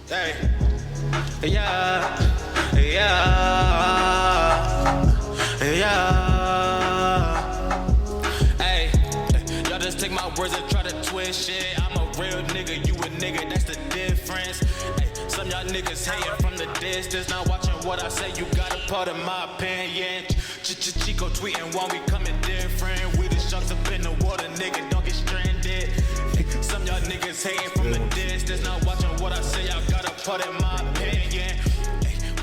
Hey, yeah, yeah, yeah. Hey, y'all just take my words and try to twist shit. I'm a real nigga, you a nigga, that's the difference. Hey, some y'all niggas hating from the distance, not watching what I say. You got a part of my opinion. Chico tweeting while we coming different. We the sharks up in the water, nigga, don't get stranded. Some y'all niggas hating from the distance, not watching what I say. Y'all got a part in my opinion.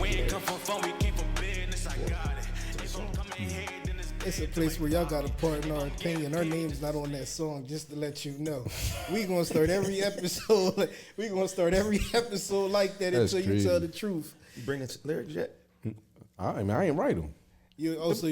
We ain't come from fun, we came from business. I got it. If I'm coming here, then It's a place where y'all got a part in our opinion. Our name's not on that song, just to let you know. We gonna start every episode. We gonna start every episode like that until you tell the truth. You bring the lyrics yet? I ain't write them.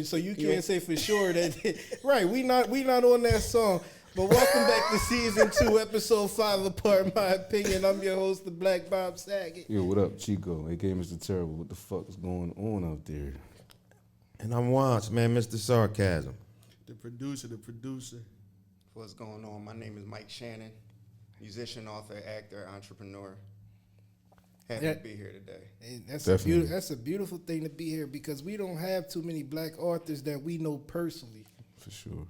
So you can't say for sure that right? We not on that song. But welcome back to season 2, episode 5 of Part in My Opinion. I'm your host, the Black Bob Saget. Yo, what up, Chico? aka Mr. Terrible. What the fuck is going on out there? And I'm Watts, man, Mr. Sarcasm. The producer. What's going on? My name is MIC SHANNON, musician, author, actor, entrepreneur. Happy to be here today. And that's a beautiful thing to be here because we don't have too many black authors that we know personally. For sure.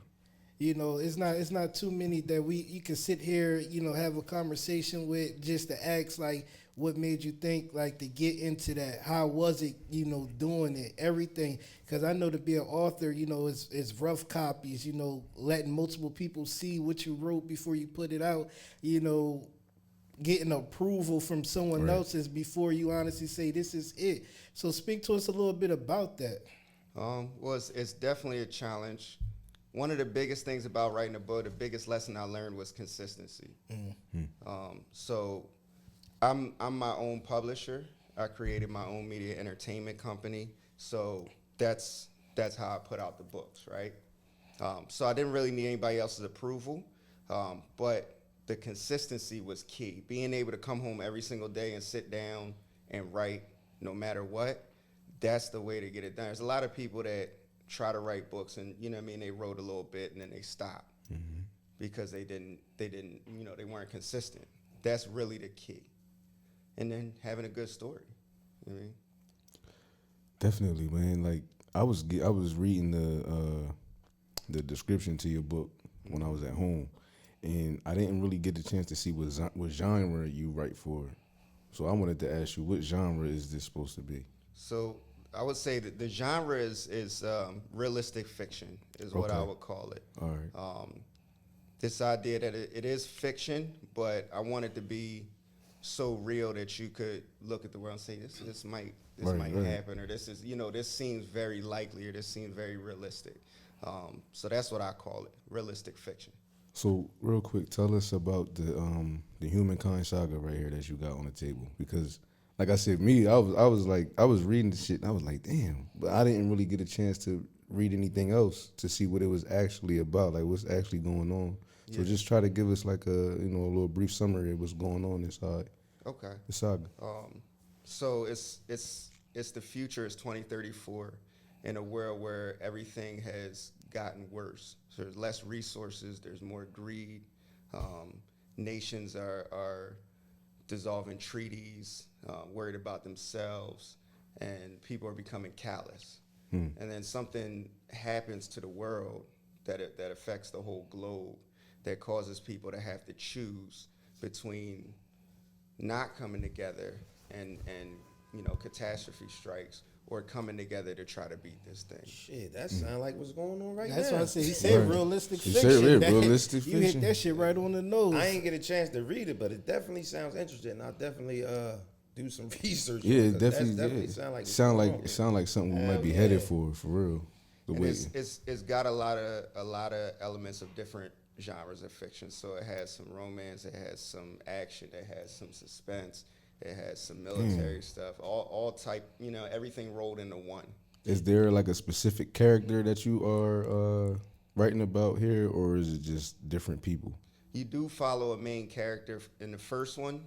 You know, it's not too many that you can sit here, have a conversation with just to ask like what made you think like to get into that? How was it, doing it, everything? Because I know to be an author, it's rough copies, letting multiple people see what you wrote before you put it out, getting approval from someone else's before you honestly say this is it. So speak to us a little bit about that. Well, it's definitely a challenge. One of the biggest things about writing a book, the biggest lesson I learned was consistency. So I'm my own publisher. I created my own media entertainment company. So that's how I put out the books, right? So I didn't really need anybody else's approval, but the consistency was key. Being able to come home every single day and sit down and write no matter what, that's the way to get it done. There's a lot of people that try to write books and they wrote a little bit and then they stopped because they weren't consistent. That's really the key. And then having a good story. You know what I mean? Definitely, man. Like I was reading the description to your book when I was at home, and I didn't really get the chance to see what genre you write for. So I wanted to ask you, what genre is this supposed to be? So I would say that the genre is realistic fiction is what I would call it. All right. This idea that it is fiction, but I want it to be so real that you could look at the world and say this might happen, or this is this seems very likely, or this seems very realistic. So that's what I call it, realistic fiction. So real quick, tell us about the Humankind Saga right here that you got on the table, because like I said, I was reading the shit and I was like, damn, but I didn't really get a chance to read anything else to see what it was actually about, like what's actually going on. So just try to give us like a little brief summary of what's going on inside. Okay. The saga. So it's the future. It's 2034 in a world where everything has gotten worse. So there's less resources. There's more greed. Nations are dissolving treaties, worried about themselves, and people are becoming callous. And then something happens to the world that affects the whole globe, that causes people to have to choose between not coming together and catastrophe strikes, or coming together to try to beat this thing. Shit, that sounds like what's going on right That's now. why I said he said realistic He fiction. said realistic You hit fiction. that shit right on the nose. I ain't get a chance to read it, but it definitely sounds interesting. I'll definitely do some research. Yeah, on it, 'cause definitely. that sound like It sound like something we might be headed for real. The And way it's got a lot of elements of different genres of fiction. So it has some romance, it has some action, it has some suspense, it has some military stuff, all type, everything rolled into one. Is there like a specific character that you are writing about here, or is it just different people? You do follow a main character in the first one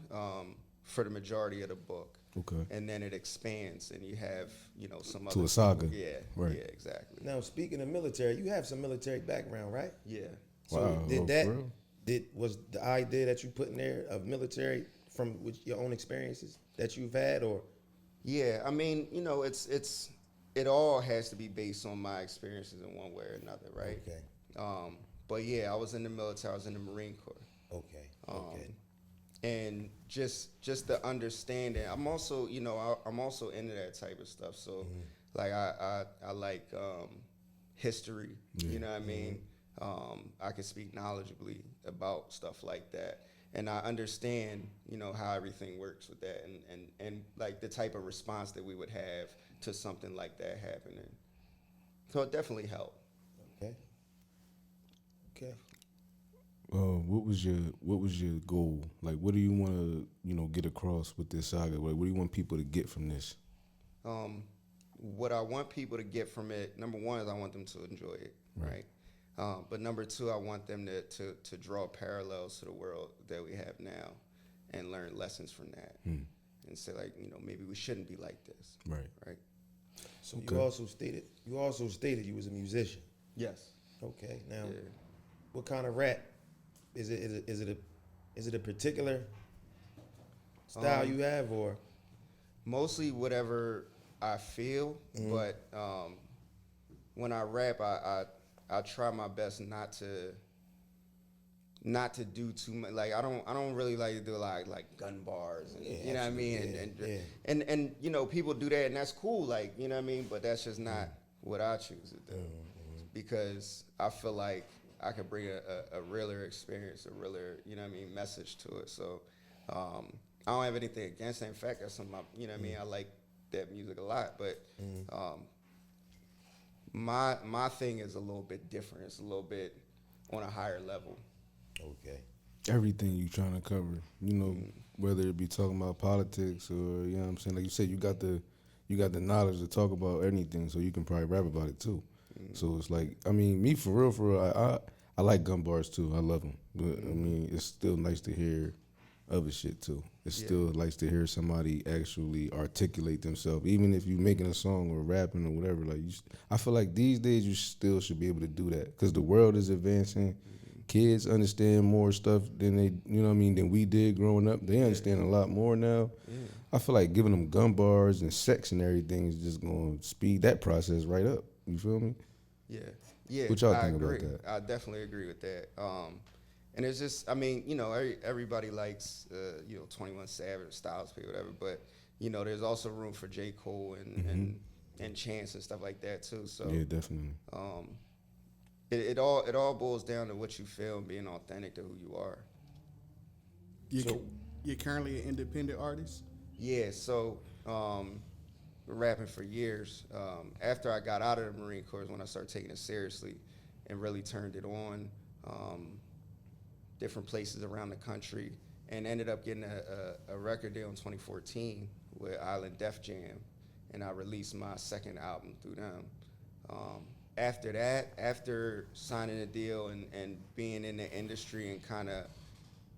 for the majority of the book. Okay. And then it expands, and you have, some other To a saga. people. Yeah, Right. yeah, exactly. Now, speaking of military, you have some military background, right? Yeah. So Wow, did for that real? was the idea that you put in there of military from with your own experiences that you've had, or? Yeah, I mean, you know, it all has to be based on my experiences in one way or another, right? Okay. But yeah, I was in the military. I was in the Marine Corps. Okay. Okay. And just the understanding. I'm also, you know, I'm also into that type of stuff. So, like, I like history. You know what I mean? I can speak knowledgeably about stuff like that, and I understand, you know, how everything works with that, and like the type of response that we would have to something like that happening. So it definitely helped. Okay. Okay. What was your goal? Like, what do you want to, you know, get across with this saga? Like, what do you want people to get from this? What I want people to get from it, number one, is I want them to enjoy it, right? But number two, I want them to draw parallels to the world that we have now and learn lessons from that. And say, like, you know, maybe we shouldn't be like this. Right. So you also stated you was a musician. Yes. Okay. Now, Yeah. what kind of rap? Is it a particular style you have, or? Mostly whatever I feel, but when I rap, I try my best not to do too much. Like, I don't really like to do like gun bars, and, you know what I mean, and you know, people do that, and that's cool, like, you know what I mean, but that's just not what I choose to do, because I feel like I could bring a realer experience, a realer, you know what I mean, message to it. So I don't have anything against it. In fact, that's some of my, you know what I mean, I like that music a lot, but my thing is a little bit different. It's a little bit on a higher level. Okay. Everything you trying to cover, you know, whether it be talking about politics or, you know what I'm saying, like you said, you got the knowledge to talk about anything, so you can probably rap about it too. So it's like, I mean, me for real, I like gun bars too. I love them, but I mean, it's still nice to hear other shit too. It's still nice to hear somebody actually articulate themselves, even if you making a song or rapping or whatever. Like, I feel like these days you still should be able to do that because the world is advancing. Kids understand more stuff than they, you know what I mean, than we did growing up. They understand a lot more now. I feel like giving them gun bars and sex and everything is just going to speed that process right up. You feel me? Yeah. What y'all I think agree. about that? I definitely agree with that. And it's just, I mean, you know, everybody likes, you know, 21 Savage, Styles P, whatever, but, you know, there's also room for J. Cole and Chance and stuff like that too. So Yeah, definitely. It all boils down to what you feel and being authentic to who you are. You're currently an independent artist? Yeah, so been rapping for years. After I got out of the Marine Corps is when I started taking it seriously and really turned it on. Different places around the country, and ended up getting a record deal in 2014 with Island Def Jam, and I released my second album through them. After that, after signing a deal and being in the industry and kind of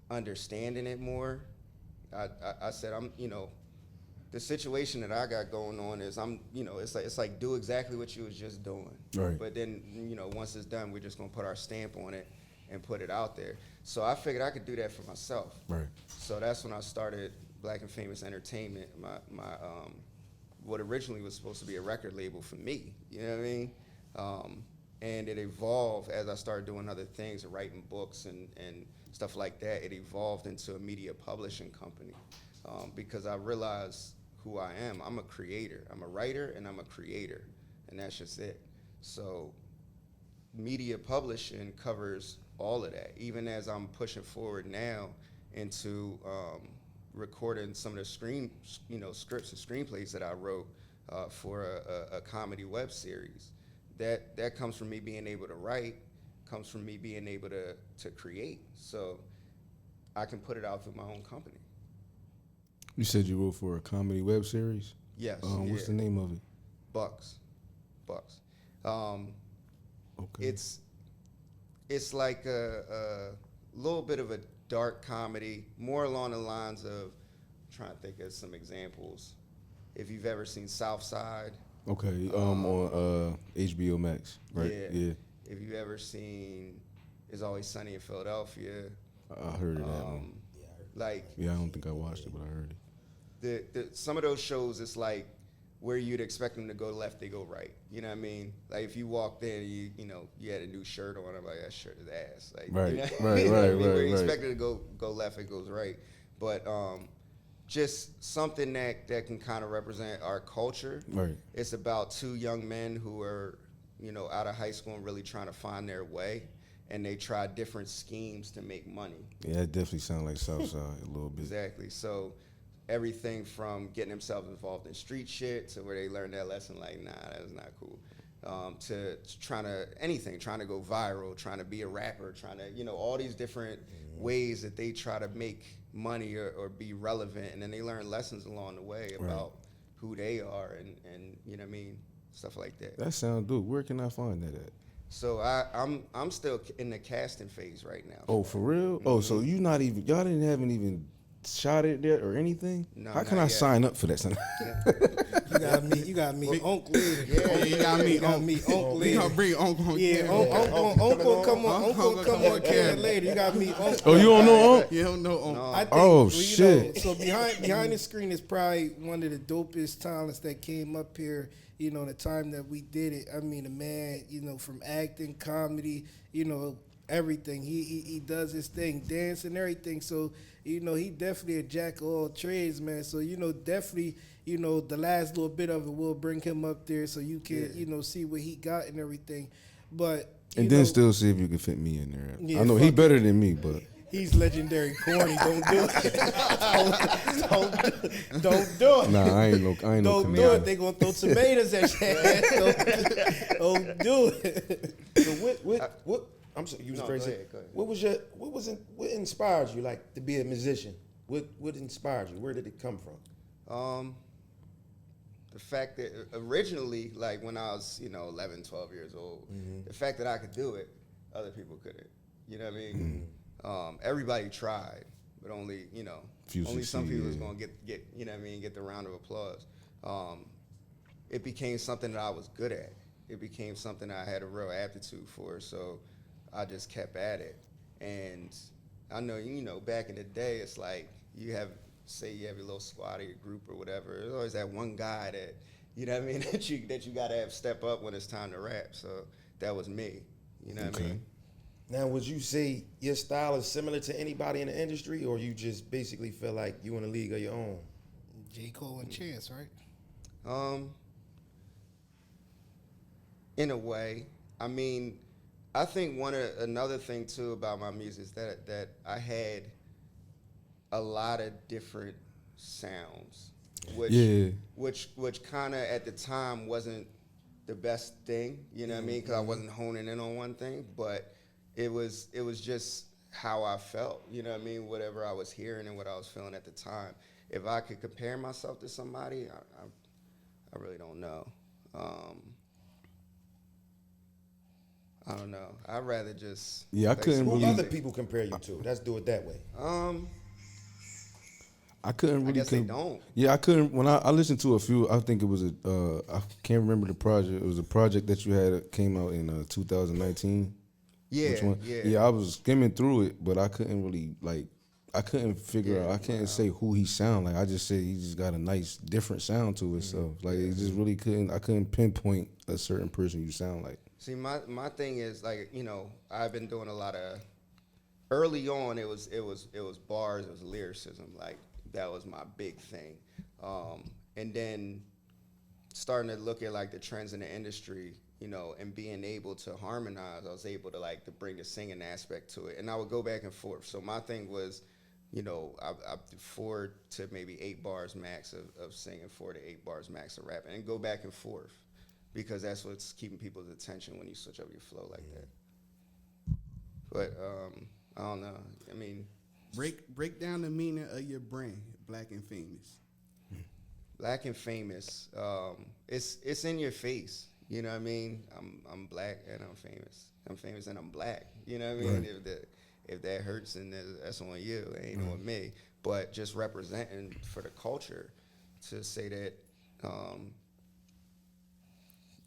understanding it more, I said, you know, the situation that I got going on is you know, it's like do exactly what you was just doing. Right. But then, you know, once it's done, we're just gonna put our stamp on it and put it out there. So I figured I could do that for myself. Right. So that's when I started Black and Famous Entertainment, my what originally was supposed to be a record label for me. You know what I mean? And it evolved as I started doing other things, writing books and stuff like that. It evolved into a media publishing company because I realized who I am. I'm a creator. I'm a writer and I'm a creator, and that's just it. So media publishing covers all of that, even as I'm pushing forward now into recording some of the scripts and screenplays that I wrote for a comedy web series. That comes from me being able to write, comes from me being able to create, so I can put it out through my own company. You said you wrote for a comedy web series? Yes. What's the name of it? Bucks. Okay. It's like a little bit of a dark comedy, more along the lines of, I'm trying to think of some examples. If you've ever seen South Side. Okay, on HBO Max, right? Yeah. If you've ever seen It's Always Sunny in Philadelphia. I heard of that one. Like Yeah, I don't think I watched it, but I heard it. some of those shows, it's like where you'd expect them to go left, they go right. You know what I mean? Like if you walked in, you had a new shirt on, I'm like, that shirt is ass. Like, Right, you know? right, You know what I right, mean? right, Where you right. expect it to go left, it goes right. But just something that can kind of represent our culture. Right. It's about two young men who are, out of high school and really trying to find their way, and they try different schemes to make money. Yeah, it definitely sounds like Southside a little bit. Exactly. So everything from getting themselves involved in street shit to where they learn that lesson, like, nah, that's not cool. To trying to go viral, trying to be a rapper, trying to, all these different ways that they try to make money or be relevant. And then they learn lessons along the way about who they are and you know what I mean, stuff like that. That sounds dope. Where can I find that at? So I'm still in the casting phase right now. Oh, for real? Oh, so you not even, y'all haven't even shot it yet or anything? No, How can not I yet. sign up for that? You gotta meet Uncle later. Yeah, you got me. Uncle We gonna later. bring Uncle on Yeah, camera. Uncle come on. Uncle Uncle come on camera later. You gotta meet Uncle. Oh, you don't know? Unc? You don't know Uncle. I think, Oh, well, shit. So behind the screen is probably one of the dopest talents that came up here. The time that we did it. I mean, the man, from acting, comedy, everything. He does his thing, dance and everything. So he definitely a jack of all trades, man. So definitely, the last little bit of it will bring him up there so you can see what he got and everything. But And then still see if you can fit me in there. Yeah, I know he fuck better than me, but he's legendary corny. Don't do it. don't do it. nah, I ain't no Don't do comedian. it. They gonna throw tomatoes at your ass. Don't do it. So what? I'm sorry, you was No, crazy. go ahead. What inspired you like to be a musician? What inspired you? Where did it come from? The fact that originally, like when I was, 11, 12 years old, the fact that I could do it, other people couldn't. You know what I mean? Everybody tried, but only, Few only some people was succeeded. going to get, get the round of applause. It became something that I was good at. It became something I had a real aptitude for, so I just kept at it. And I know, back in the day, it's like you have your little squad or your group or whatever. There's always that one guy that, you know what I mean, that you got to have step up when it's time to rap. So that was me. You know what I mean? Now, would you say your style is similar to anybody in the industry, or you just basically feel like you in a league of your own? J. Cole and Chance, right? In a way. I mean, I think another thing too about my music is that I had a lot of different sounds, which kind of at the time wasn't the best thing, you know what I mean? Because I wasn't honing in on one thing, but it was just how I felt, you know what I mean? Whatever I was hearing and what I was feeling at the time. If I could compare myself to somebody, I really don't know. I don't know. I'd rather just Yeah, I couldn't Who really. other people compare you to? Let's do it that way. I couldn't really. I guess they don't. Yeah, I couldn't. When I listened to a few, I think it was I can't remember the project. It was a project that you had that came out in 2019. Yeah, Which one? yeah. I was skimming through it, but I couldn't really I couldn't figure out. I can't say who he sound like. I just said he just got a nice, different sound to himself. Like it just really couldn't. I couldn't pinpoint a certain person you sound like. See, my thing is like, I've been doing a lot of. Early on, it was bars, it was lyricism. Like that was my big thing, and then starting to look at like the trends in the industry, and being able to harmonize, I was able to bring the singing aspect to it, and I would go back and forth. So my thing was, I 4 to maybe 8 bars max of singing, 4 to 8 bars max of rapping, and go back and forth, because that's what's keeping people's attention when you switch up your flow like that. But I don't know. I mean, Break down the meaning of your brand, Black and Famous. Black and famous. It's in your face. You know what I mean? I'm black and I'm famous. I'm famous and I'm black. You know what I mean? Right. If that hurts, then that's on you. It ain't on me. But just representing for the culture, to say that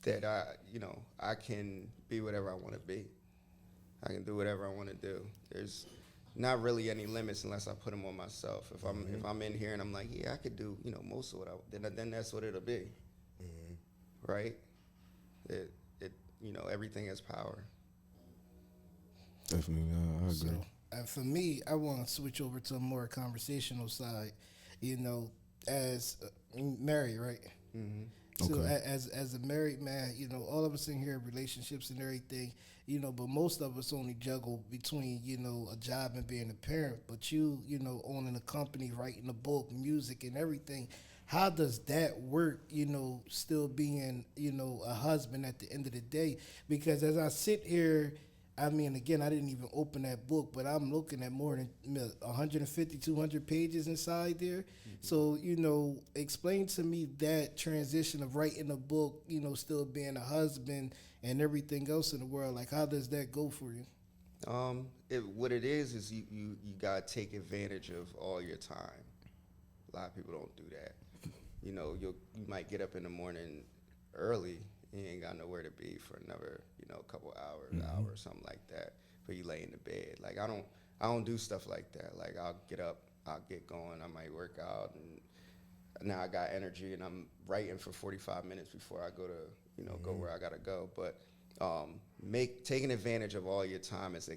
that I can be whatever I want to be. I can do whatever I want to do. not really any limits unless I put them on myself. If I'm in here and I'm like, yeah, I could do, you know, most of what then that's what it'll be, right? It you know, everything has power. Definitely, I agree. So, for me, I want to switch over to a more conversational side. You know, as married, right? So, Okay. as a married man, you know, all of us in here have relationships and everything, you know, but most of us only juggle between, you know, a job and being a parent. But you know, owning a company, writing a book, music, and everything. How does that work, you know, still being, you know, a husband at the end of the day? Because as I sit here, I mean, again, I didn't even open that book, but I'm looking at more than 150, 200 pages inside there. So, you know, explain to me that transition of writing a book, you know, still being a husband and everything else in the world. Like, how does that go for you? What it is you gotta take advantage of all your time. A lot of people don't do that. You know, you might get up in the morning early and you ain't got nowhere to be for another, you know, couple hours, hour or something like that. But you lay in the bed. Like I don't do stuff like that. Like I'll get up, I'll get going, I might work out, and now I got energy and I'm writing for 45 minutes before I go to, you know, go where I gotta go. But taking advantage of all your time is a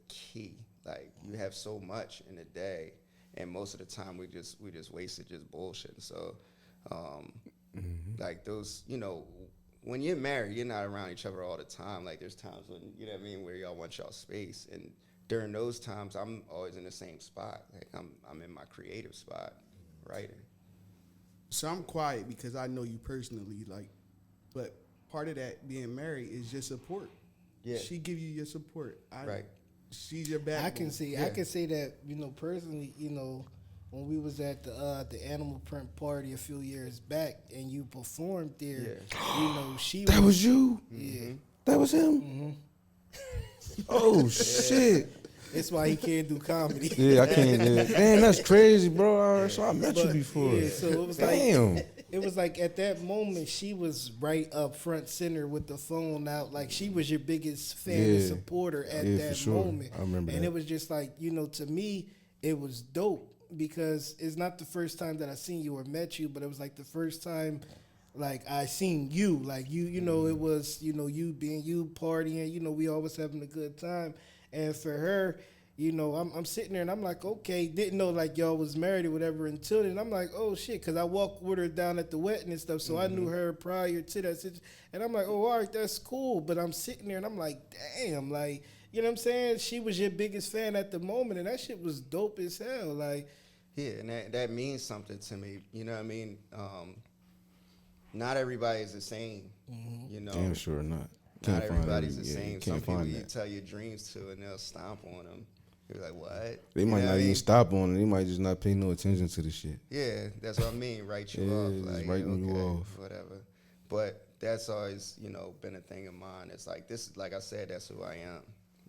key. Like you have so much in a day, and most of the time we just wasted just bullshit. So like those, you know, when you're married, you're not around each other all the time. Like there's times when, you know what I mean, where y'all want y'all space, and during those times I'm always in the same spot. Like I'm in my creative spot writing. So I'm quiet because I know you personally, like, but part of that being married is your support. Yeah. She give you your support. Right. She's your backbone. I can say that, you know, personally, you know, when we was at the Animal Print party a few years back and you performed there, you know, she That was you? Yeah. That was him? Oh, shit. That's why he can't do comedy. Yeah, I can't do it. Man, that's crazy, bro. So I met you before. Yeah, so it was Damn. it was like at that moment she was right up front center with the phone out. Like she was your biggest fan and Yeah. supporter at Yeah, that for sure. moment. I remember and that. it was just like, you know, to me, it was dope because it's not the first time that I seen you or met you, but it was like the first time like I seen you. Like you know, it was, you know, you being you partying, you know, we always having a good time. And for her, you know, I'm sitting there and I'm like, okay, didn't know like y'all was married or whatever until then. I'm like, oh shit, because I walked with her down at the wedding and stuff, so I knew her prior to that. And I'm like, oh, all right, that's cool. But I'm sitting there and I'm like, damn, like, you know what I'm saying? She was your biggest fan at the moment, and that shit was dope as hell. Like, Yeah, and that means something to me. You know what I mean? Not everybody is the same. You know, Damn sure not. not Can't find everybody's the yeah, same. can't Some people find you that. tell your dreams to, and they'll stomp on them. You're like, what? They You might know not what I even mean? stop on it. They might just not pay no attention to the shit. Yeah, that's what I mean. Write you Yeah, off, just like writing you okay, off. whatever. But that's always, you know, been a thing of mine. It's like this, like I said, that's who I am.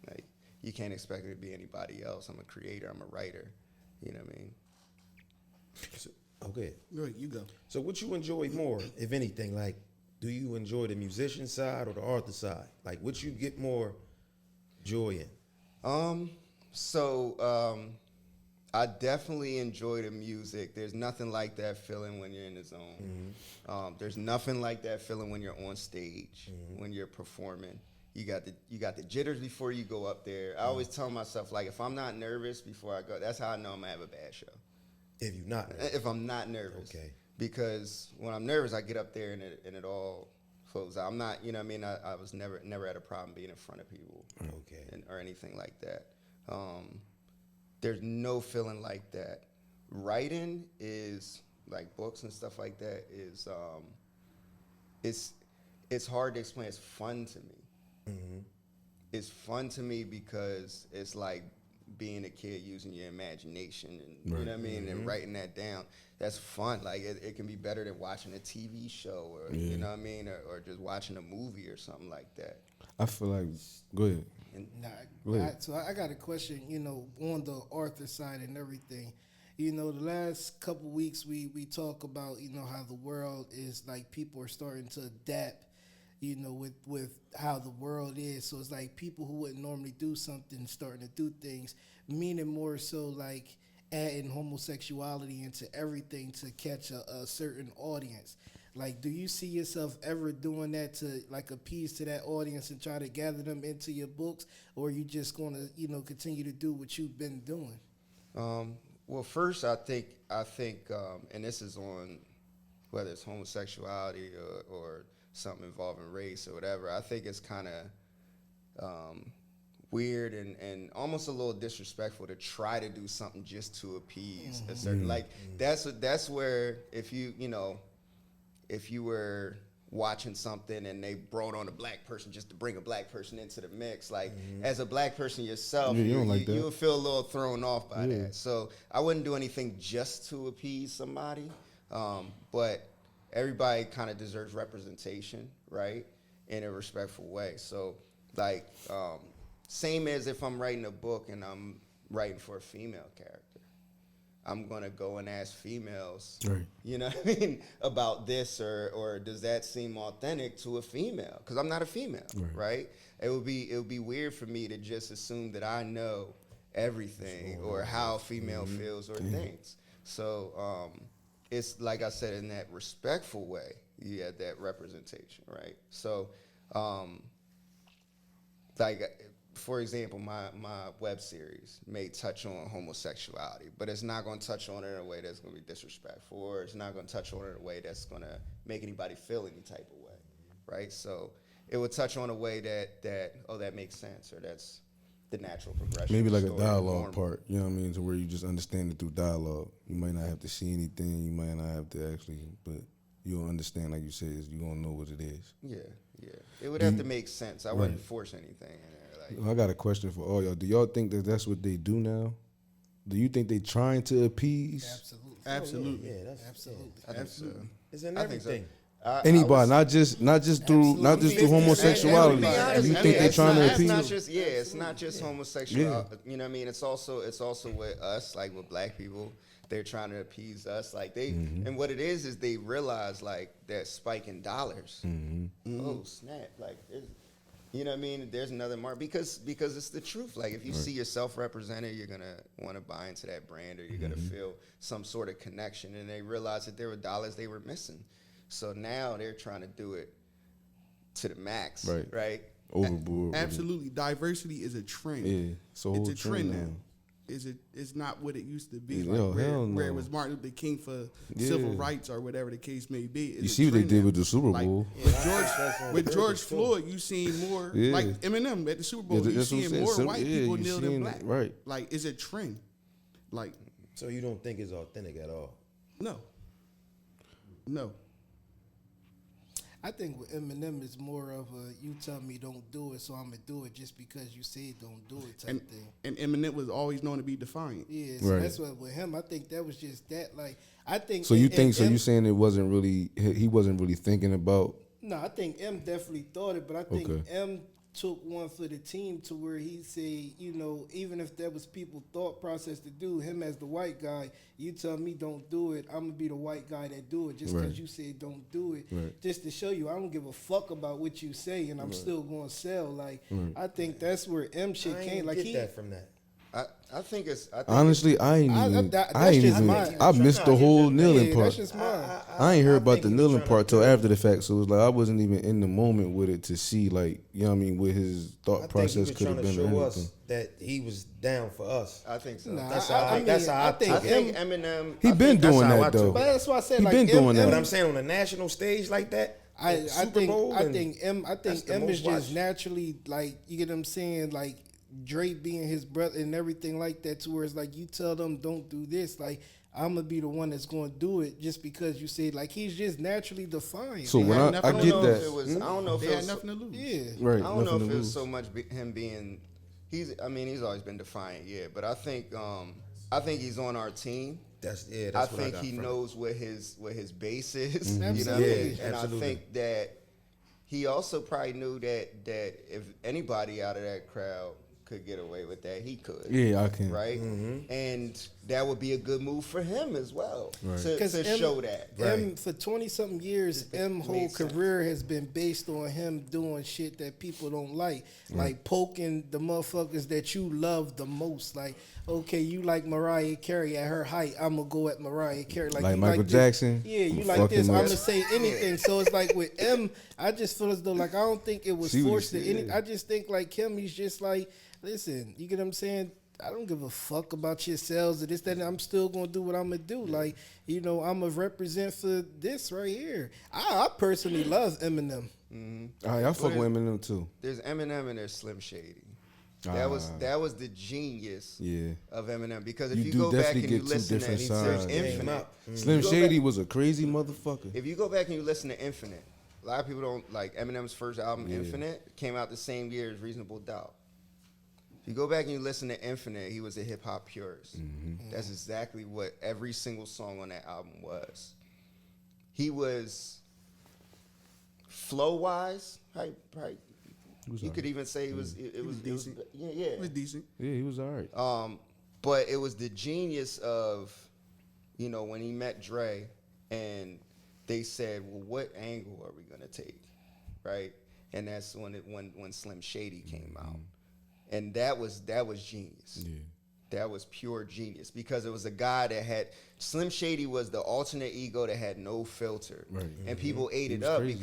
Like you can't expect me to be anybody else. I'm a creator. I'm a writer. You know what I mean? Okay. Go ahead, you go. So what you enjoy more, if anything? Like, do you enjoy the musician side or the author side? Like, what you get more joy in? I definitely enjoy the music. There's nothing like that feeling when you're in the zone. There's nothing like that feeling when you're on stage, when you're performing. You got the jitters before you go up there. I always tell myself, like, if I'm not nervous before I go, that's how I know I'm gonna have a bad show. If you're not, If I'm not nervous. Okay. Because when I'm nervous, I get up there and it all flows out. I'm not, you know what I mean? I was never had a problem being in front of people. Okay. Or anything like that. There's no feeling like that. Writing is, like books and stuff like that, is it's hard to explain. It's fun to me. It's fun to me because it's like being a kid using your imagination and you know what I mean, and writing that down. That's fun. Like it can be better than watching a TV show or you know what I mean, or just watching a movie or something like that. I feel like, go ahead. So I got a question, you know, on the author side and everything. You know, the last couple weeks we talk about, you know, how the world is like people are starting to adapt, you know, with how the world is. So it's like people who wouldn't normally do something starting to do things, meaning more so like adding homosexuality into everything to catch a certain audience. Like, do you see yourself ever doing that to like appease to that audience and try to gather them into your books, or are you just going to, you know, continue to do what you've been doing? Well, first, I think, and this is on whether it's homosexuality or something involving race or whatever. I think it's kind of weird and almost a little disrespectful to try to do something just to appease a certain, like that's where if you were watching something and they brought on a black person just to bring a black person into the mix, like as a black person yourself, you would feel a little thrown off by that. So I wouldn't do anything just to appease somebody, but everybody kind of deserves representation, right, in a respectful way. So like same as if I'm writing a book and I'm writing for a female character, I'm gonna go and ask females, right, you know what I mean, about this, or does that seem authentic to a female? Because I'm not a female, right? It would be weird for me to just assume that I know everything or how a female feels or thinks. So it's like I said, in that respectful way, you had that representation, right? So like, for example, my web series may touch on homosexuality, but it's not going to touch on it in a way that's going to be disrespectful, or it's not going to touch on it in a way that's going to make anybody feel any type of way, right? So it would touch on a way that makes sense, or that's the natural progression. Maybe like a story, dialogue part, you know what I mean, to where you just understand it through dialogue. You might not have to see anything, you might not have to actually, but you'll understand, like you said, you're going to know what it is. Yeah. It would have to make sense. I wouldn't force anything in there. I got a question for all y'all. Do y'all think that that's what they do now? Do you think they trying to appease? Absolutely. Yeah, that's Absolutely. I think so. It's in I think so. everything. Anybody, not just through homosexuality. Honest, You think they're trying to appease? It's not just homosexuality. You know what I mean? It's also with us, like with black people. They're trying to appease us, like they, and what it is they realize like that spike in dollars. Oh snap! Like, you know what I mean? There's another mark because it's the truth. Like if you see yourself represented, you're gonna want to buy into that brand, or you're gonna feel some sort of connection. And they realize that there were dollars they were missing, so now they're trying to do it to the max, right? Overboard. Absolutely, diversity is a trend. Yeah, It's a trend now. It's not what it used to be. Yo, where it was Martin Luther King for civil rights or whatever the case may be. You see what they did with the Super Bowl. With George Floyd, you seen more like Eminem at the Super Bowl. You seeing more white people kneel than black. Right. Like, it's a trend. Like, So you don't think it's authentic at all? no. I think with Eminem it's more of a you tell me don't do it, so I'm gonna do it just because you say don't do it type thing. And Eminem was always known to be defiant. Yeah, so that's what with him. I think that was just that. Like I think. So you think? So you saying it wasn't really? He wasn't really thinking about. No, I think M definitely thought it, but I think M took one for the team to where he said, you know, even if that was people's thought process to do, him as the white guy, you tell me don't do it, I'm going to be the white guy that do it just because you said don't do it. Just to show you I don't give a fuck about what you say and I'm still going to sell. Like, I think that's where M shit came. Like, get that from that. I think it's. Honestly, I missed the whole kneeling part. That's just mine. I ain't heard about the kneeling part till after the fact, so it was like I wasn't even in the moment with it to see, like, you know what I mean, what his thought process could have been or anything. Us that he was down for us. I think so. Nah, That's I think Eminem. He been doing that though. But that's why I said He like been doing that. But I'm saying on a national stage like that. I think M the is most just watched. naturally, like, you get what I'm saying, like Drake being his brother and everything like that, to where it's like you tell them don't do this, like I'm gonna be the one that's gonna do it just because you say, like, he's just naturally defiant. So when I get that, I don't know if They it had was nothing to lose. Yeah, right? I don't know if nothing it to was lose. so much him being. He's always been defiant, but I think he's on our team. That's I what think got he from knows what his base is. Mhm. You know what I mean? Absolutely. And Absolutely. I think that he also probably knew that if anybody out of that crowd could get away with that, he could. Yeah, I can. Right? And that would be a good move for him as well Right. to show that. M, for 20-something years, M whole Makes sense. career has been based on him doing shit that people don't like poking the motherfuckers that you love the most. Like, okay, you like Mariah Carey at her height, I'm gonna go at Mariah Carey. Like you Michael this. Jackson? Yeah, you I'm like this, fucking I'm with- gonna say anything. So it's like with M, I just feel as though like I don't think it was See what you forced to said. any. I just think like him, he's just like, listen, you get what I'm saying? I don't give a fuck about your sales or this, that, and I'm still gonna do what I'm gonna do. Like, you know, I'm gonna represent for this right here. I personally love Eminem. All right, I fuck with Eminem too. There's Eminem and there's Slim Shady. That was the genius Yeah. of Eminem, because if You you, do go back definitely and you get two listen to different Search sides. Infinite, Slim you go Shady back- was a crazy motherfucker. if you go back and you listen to Infinite, a lot of people don't like Eminem's first album, Infinite, came out the same year as Reasonable Doubt. If you go back and you listen to Infinite, he was a hip hop purist. That's exactly what every single song on that album was. He was flow wise, right? You could even say it was decent. yeah. It was decent. Yeah, he was all right. But it was the genius of, you know, when he met Dre and they said, well, what angle are we gonna take, right? And that's when Slim Shady came out, and that was genius. Yeah. That was pure genius, because it was a guy that had Slim Shady was the alternate ego that had no filter, Right. and people ate it was up crazy.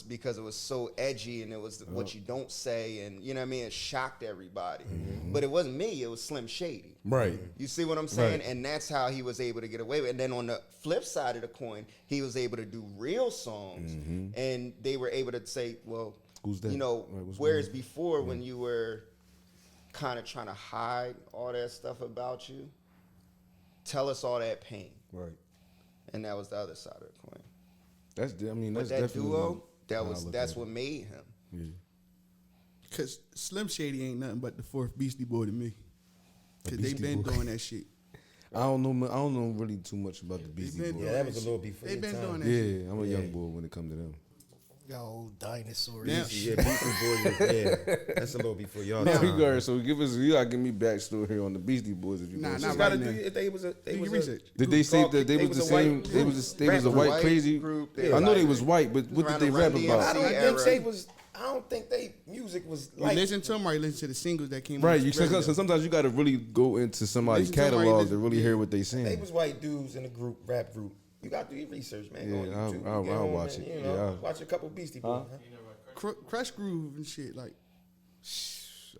because it was so edgy, and it was what you don't say, and you know what I mean. It shocked everybody, but it wasn't me. It was Slim Shady. Right. You see what I'm saying? Right. And that's how he was able to get away with it. And then on the flip side of the coin, he was able to do real songs, and they were able to say, well, Who's that? you know, Right, what's whereas going on? before when you were kind of trying to hide all that stuff about you, tell us all that pain. Right. And that was the other side of the coin. That's But that's that definitely duo, how I look that's at it. what made him. Yeah. Cause Slim Shady ain't nothing but the fourth Beastie Boy to me. Cause they Beastie been Boy. doing that shit. I don't know really too much about the Beastie been Boys. doing Yeah, that was a little before They your been time. doing that Yeah, shit. I'm a young boy when it comes to them. Y'all old dinosaurs. Now- Yeah, Beastie Boys. Yeah, that's a little before y'all No, time. you got so you gotta give me backstory here on the Beastie Boys if you Nah, want. not You gotta right do now. it. They was a Do your a- research. Did they say called- that they was the a same? white They was a Rap white white crazy group. I know they Like- was white, but what around did they the rap Run about? I don't DMC think they era. was. I don't think they music was You like. listen to them or you listen to the singles that came Right, on you the radio? so sometimes you got to really go into somebody's Listen to 'em or you catalog to listen- really hear what they They saying. was white dudes in a rap group. You got to do your research, man. Go on Yeah, YouTube. I'll Get on watch and, it. You know, Yeah, I'll- watch a couple Beastie Boys. Huh? Crush Groove and shit. Like,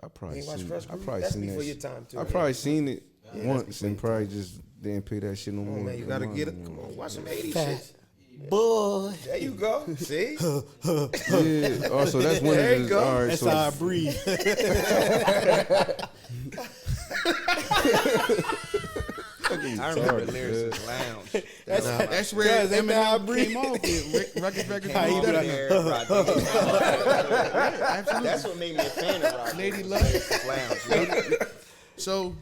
I You probably ain't watch seen. Crush I Groove? probably That's seen before that. your time too. I man. probably seen it that's once before and your probably just didn't pay that shit no Come more. on, man. You gotta get it. Come on, watch some 80s shit. Boy, There you go. See? Yeah. Also, that's one There of you the. go. All right, that's so how I breathe. I remember Lyricist Lounge. that's where Guys, ain't that how I Eminem breathe? came off with records. How you Over doing? there, Rodney. That's what made me a fan of rock. Lady Lyricist Lounge. Yeah. So,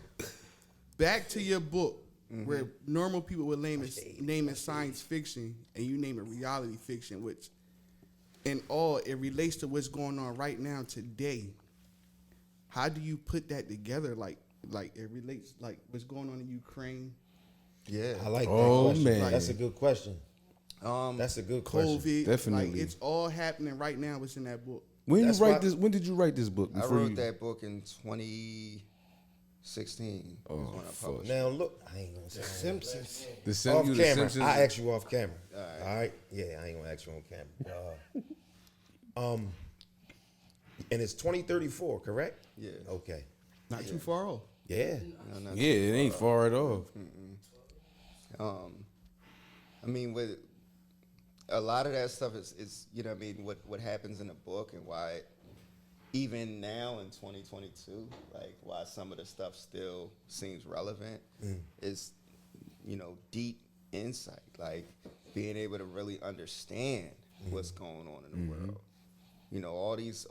back to your book, where normal people would name it science fiction, and you name it reality fiction, which, in all, it relates to what's going on right now today. How do you put that together? Like it relates, like what's going on in Ukraine, Yeah. I like that Oh, question. man. That's a good question. That's a good question. COVID, Definitely. like it's all happening right now. What's in that book? when you That's write why- this, when did you write this book? I Before wrote you, that book in 2016. Oh, is when I fuck. published Now look, I ain't gonna say Simpsons. The off the camera. Simpsons. I ask you off camera. All right. Yeah, I ain't gonna ask you on camera. And it's 2034, correct? Yeah. Okay. Not too far off. Yeah. Yeah, it ain't far at all. I mean, with a lot of that stuff is you know what I mean, what happens in the book and why even now in 2022, like why some of the stuff still seems relevant is, you know, deep insight, like being able to really understand what's going on in the world. You know, all these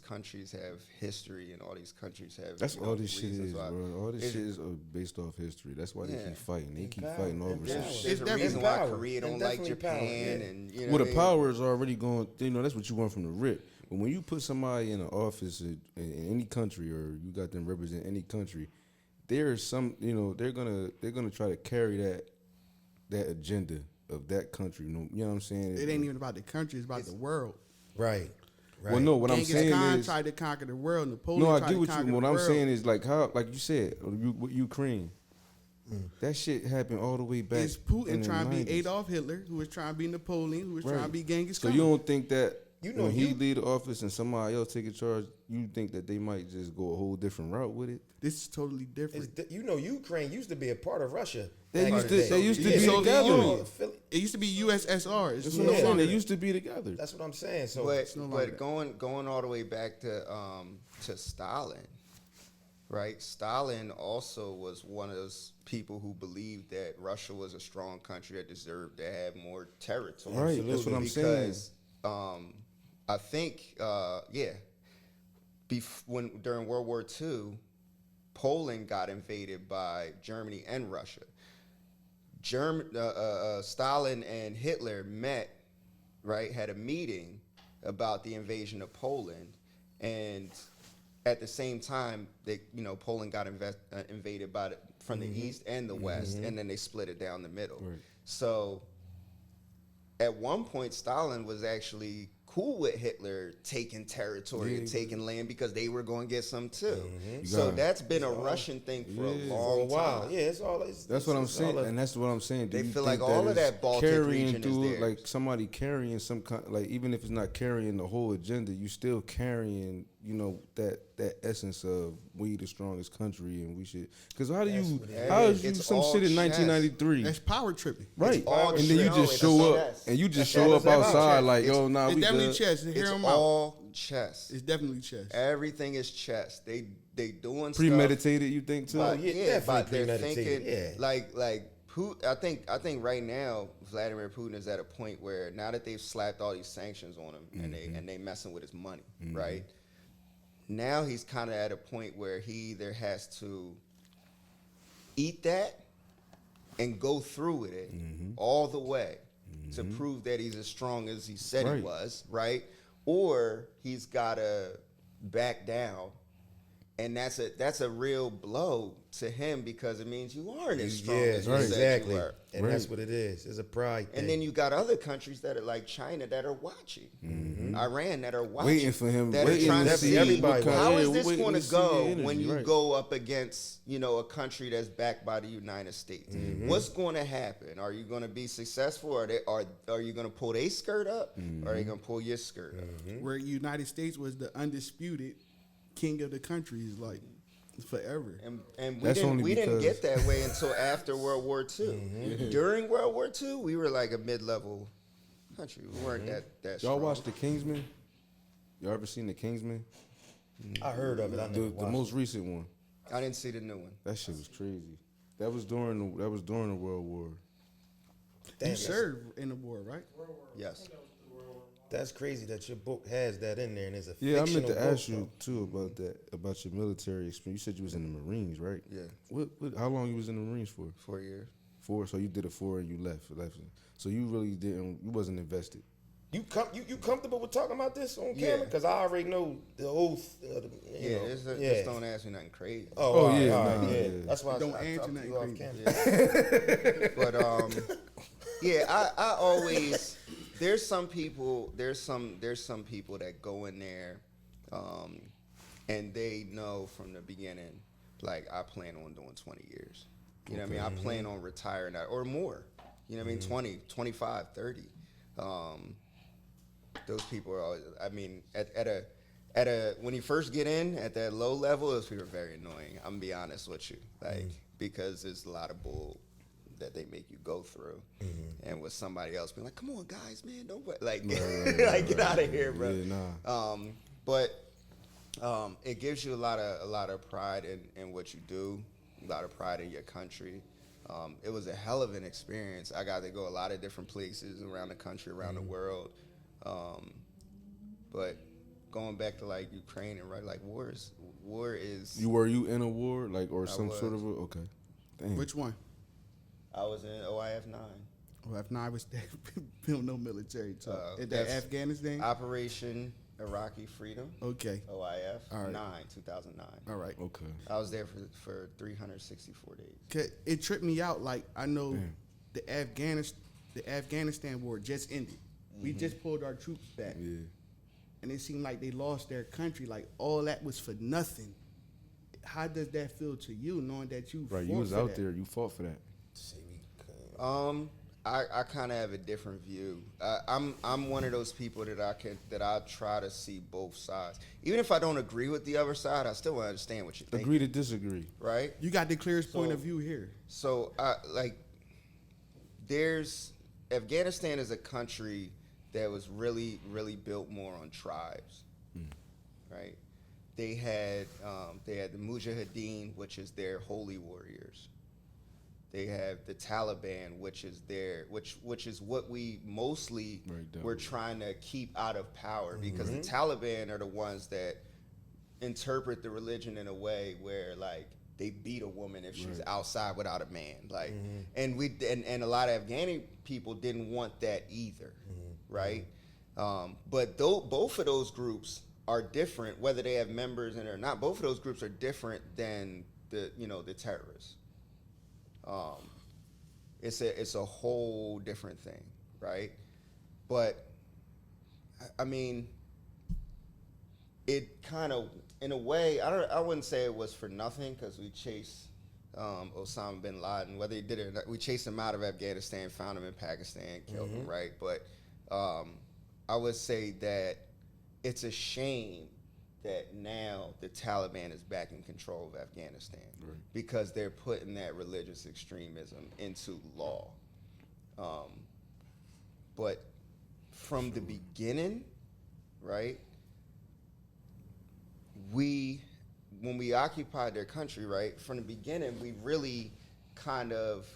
countries have history, and all these countries have. That's you know, all this shit reasons is, why- bro. All this It's- shit is based off history. That's why they Yeah. keep fighting. They keep Power. fighting over And some power. shit. There's a definitely reason why power. Korea don't And like definitely power, Japan, yeah. and you know. Well, what the I mean? power is already going. You know, that's what you want from the rip. But when you put somebody in an office in any country, or you got them represent any country, there's some, they're gonna try to carry that agenda of that country. You know what I'm saying? It ain't even about the country; it's about the world. Right. Right. Well, no, what I'm Genghis saying Khan is, tried to conquer the world. Napoleon no, I tried get to what conquer you. What the I'm world. saying is like you said, with Ukraine. That shit happened all the way back. It's Putin in the trying to be 90s. Adolf Hitler, who was trying to be Napoleon, who was Right. trying to be Genghis So Khan. you don't think that when he you- leave the office and somebody else take charge, you think that they might just go a whole different route with it? This is totally different. Ukraine used to be a part of Russia. They back used in to- the day. they used to be Soviet together. Union. It used to be USSR. It's That's no what I'm saying. longer They that. used to be together. That's what I'm saying. So But no longer going all the way back to Stalin, right? Stalin also was one of those people who believed that Russia was a strong country that deserved to have more territory. Right, that's what I'm saying. Because I think when during World War II, Poland got invaded by Germany and Russia. Stalin and Hitler met, right? Had a meeting about the invasion of Poland, and at the same time, Poland got invaded from the east and the west, and then they split it down the middle. Right. So, at one point, Stalin was actually cool with Hitler taking territory and taking land because they were going to get some too. So that's been a Russian thing for a for a long while. time. Yeah, it's all. That's what I'm saying, and that's what I'm saying. Do They you feel think like all of it's that Baltic carrying region is through, theirs. like somebody carrying some kind, like even if it's not carrying the whole agenda, you still carrying, that essence of we the strongest country and we should. Because how is you It's some all shit in chess. 1993? That's power tripping. Right, all and then you chess. just It's show up chess. and you just That's show all up it's about. outside like, It's- yo, nah, It's we definitely good. chess. Hear It's them out. all chess. It's definitely chess. Everything is chess. They doing Premeditated, you think too? But, yeah, yeah, but definitely they're premeditated, thinking like Putin. I think right now Vladimir Putin is at a point where now that they've slapped all these sanctions on him and they messing with his money, right? Now he's kind of at a point where he either has to eat that and go through with it all the way to prove that he's as strong as he said he Right. was, right? Or he's got to back down, and that's a real blow to him because it means you aren't as strong as you said exactly. you were. And Right. that's what it is. It's a pride thing. And then you got other countries that are like China that are watching, Iran that are watching, Waiting for him, that waiting are trying to to see see everybody how watching. is Yeah, this waiting going to to see the go energy, when you right. go up against a country that's backed by the United States. What's going to happen? Are you going to be successful? Are you going to pull their skirt up? Or are you going to pull your skirt up? Where United States was the undisputed king of the countries, like forever. And we That's didn't only we didn't because- get that way until after World War II. During World War II, we were like a mid-level country. We weren't that Y'all strong. watch The Kingsman? Y'all ever seen The Kingsman? I heard of it. I never The watched most recent one. I didn't see the new one. That shit was crazy. That was during the World War. Damn, You served in the war, right? Yes. That's crazy that your book has that in there and it's a Yeah, I meant fictional to ask book, you too about that, about your military experience. You said you was in the Marines, right? Yeah. What how long you was in the Marines for? 4 years. 4. So you did a 4 and you left. So you really didn't. You wasn't invested. You comfortable with talking about this on Yeah. camera? Because I already know the oath. Just don't ask me nothing crazy. Oh, Oh, all right, yeah, all right, nah, yeah. yeah. That's why Don't I answer talked to nothing you off crazy. camera. But yeah, I always there's some people that go in there, and they know from the beginning, like I plan on doing 20 years. You know what I mean? I plan on retiring or more. You know what I mean? 20, 25, 30. Those people are always, I mean, at a when you first get in at that low level, those people are very annoying. I'm gonna be honest with you, like because there's a lot of bull that they make you go through, and with somebody else being like, "Come on, guys, man, don't like, like get out of here, bro." Yeah, nah. But it gives you a lot of pride in what you do, a lot of pride in your country. It was a hell of an experience. I got to go a lot of different places around the country, around the world. But going back to like Ukraine and right, like war is Were you in a war or some was. sort of okay? Damn. Which one? I was in OIF 9. Well, if not, I was no military talk. At that That's Afghanistan. Operation Iraqi Freedom. Okay. OIF. All right. 2009. All right. Okay. I was there for 364 days. 'Cause it tripped me out. Like, I know Damn. the Afghanistan war just ended. We just pulled our troops back. Yeah. And it seemed like they lost their country. Like, all that was for nothing. How does that feel to you, knowing that you Right. fought You was for out that? there. You fought for that. I kind of have a different view. I'm one of those people that I try to see both sides. Even if I don't agree with the other side, I still understand what you think. Agree to disagree. Right? You got the clearest point of view here. So Afghanistan is a country that was really, really built more on tribes, right? They had the Mujahideen, which is their holy warriors. They have the Taliban, which is what we mostly were trying to keep out of power, because the Taliban are the ones that interpret the religion in a way where, like, they beat a woman if she's outside without a man, like, and a lot of Afghani people didn't want that either, right? But both of those groups are different, whether they have members in it or not. Both of those groups are different than the terrorists. It's a whole different thing, right? But I mean, it kind of, in a way, I wouldn't say it was for nothing, because we chased Osama bin Laden, whether he did it or not. We chased him out of Afghanistan, found him in Pakistan, killed him, right? But I would say that it's a shame that now the Taliban is back in control of Afghanistan, because they're putting that religious extremism into law. But from the beginning, right, when we occupied their country, right, from the beginning, we really kind of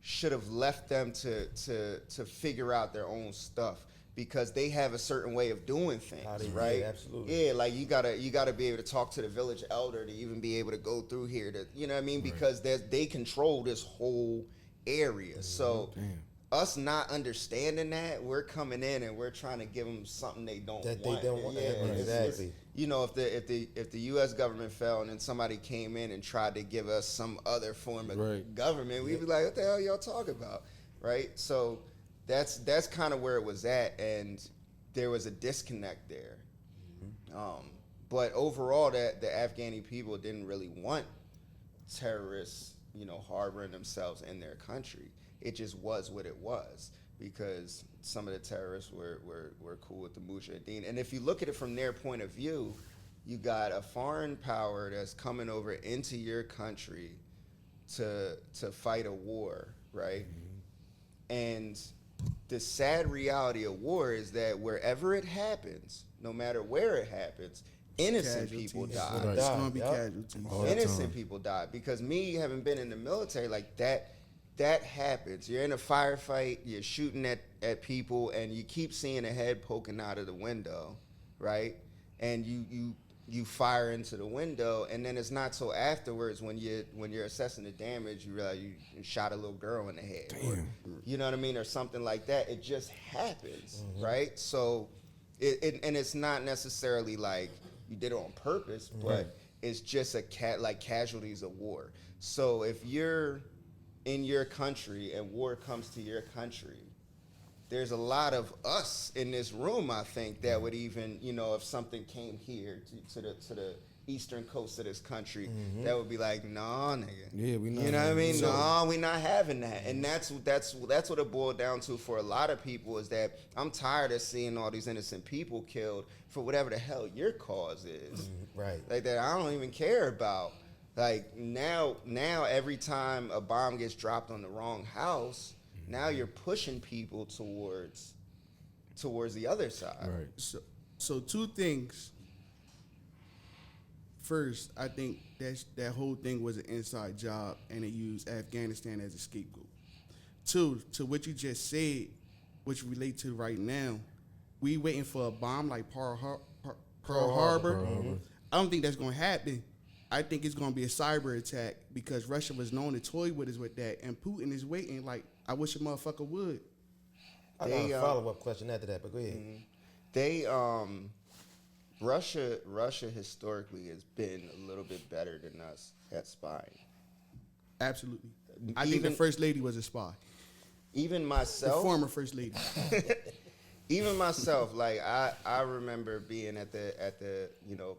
should have left them to figure out their own stuff, because they have a certain way of doing things, right? Yeah, absolutely. Yeah, like you gotta be able to talk to the village elder to even be able to go through here, to, you know what I mean? Because they control this whole area. So us not understanding that, we're coming in and we're trying to give them something they don't want. They don't want. Yeah, Exactly. you know, if the U.S. government fell and then somebody came in and tried to give us some other form of government, we'd be like, what the hell y'all talking about, right? So that's kind of where it was at, and there was a disconnect there. But overall, that the Afghani people didn't really want terrorists, you know, harboring themselves in their country. It just was what it was, because some of the terrorists were cool with the Mujahideen. And if you look at it from their point of view, you got a foreign power that's coming over into your country to fight a war, right? And the sad reality of war is that wherever it happens, no matter where it happens, innocent people die. It's gonna be casualties. Innocent people die. Because me, having been in the military, like that happens. You're in a firefight, you're shooting at people, and you keep seeing a head poking out of the window, right? And you fire into the window, and then it's not till afterwards when you're assessing the damage, you realize you shot a little girl in the head. Or, you know what I mean? Or something like that. It just happens, right? So and it's not necessarily like you did it on purpose, but it's just like casualties of war. So if you're in your country and war comes to your country, there's a lot of us in this room, I think, that would even, you know, if something came here to the eastern coast of this country, that would be like, nah, nigga. Yeah, we not. You know what I mean? Nah, we not having that. And that's what it boiled down to for a lot of people, is that I'm tired of seeing all these innocent people killed for whatever the hell your cause is. Right. Like that I don't even care about. Like now every time a bomb gets dropped on the wrong house, now you're pushing people towards the other side. Right. So two things. First, I think that whole thing was an inside job, and they used Afghanistan as a scapegoat. Two, to what you just said, which relate to right now, we waiting for a bomb like Pearl Harbor. I don't think that's going to happen. I think it's going to be a cyber attack, because Russia was known to toy with us with that, and Putin is waiting. Like, I wish a motherfucker would. I got a follow-up question after that, but go ahead. Russia historically has been a little bit better than us at spying. Absolutely. I think the Even- first lady was a spy. Even The myself, former first lady. even myself, like I remember being at the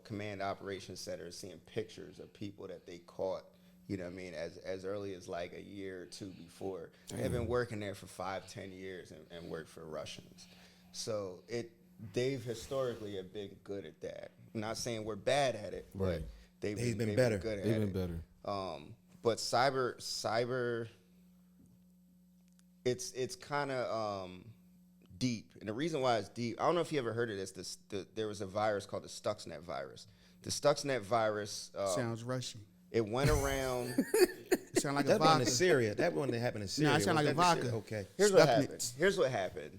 command operations center, seeing pictures of people that they caught. You know what I mean? As early as like a year or two before. They've been working there for 5-10 years and worked for Russians. So they've historically have been good at that. I'm not saying we're bad at it, Right. but they've been been better. good at They've it. been better. But cyber, it's kind of deep, and the reason why it's deep, I don't know if you ever heard of this. There was a virus called the Stuxnet virus. The Stuxnet virus Sounds Russian. it went around. It sounds like a That one in vodka. Syria. That one that happened in Syria. Nah, it sound Was like a that the vodka. Syria? Okay. Here's what Stuxnet. happened. Here's what happened.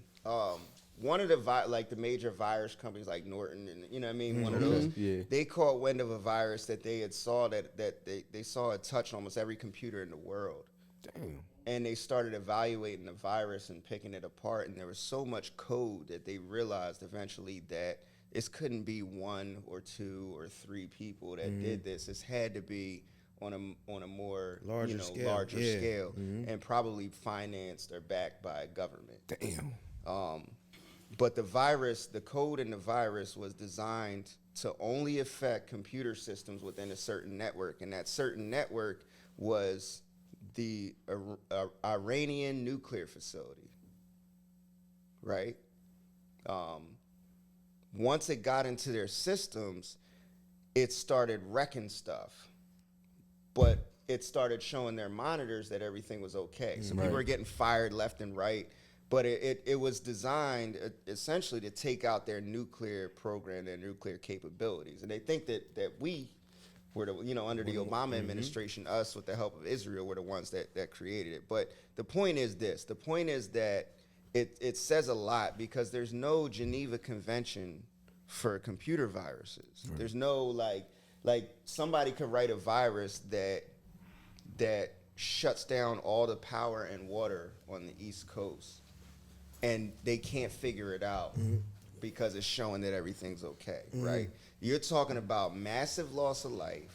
One of the the major virus companies like Norton and you know what I mean, one of those. Yeah. They caught wind of a virus that they had saw that they saw it touch almost every computer in the world. Damn. And they started evaluating the virus and picking it apart, and there was so much code that they realized eventually that this couldn't be 1 or 2 or 3 people that did this. This had to be on a more Larger scale, larger yeah. scale, and probably financed or backed by a government. Damn. But the virus, the code in the virus was designed to only affect computer systems within a certain network, and that certain network was the Iranian nuclear facility, right? Once it got into their systems, it started wrecking stuff, but it started showing their monitors that everything was okay. So people were getting fired left and right, but it was designed essentially to take out their nuclear program, their nuclear capabilities, and they think that we were the, under the Obama administration, us with the help of Israel were the ones that created it. But the point is this: the point is that it says a lot because there's no Geneva Convention for computer viruses. There's no like somebody could write a virus that shuts down all the power and water on the East Coast, and they can't figure it out because it's showing that everything's okay, right? You're talking about massive loss of life.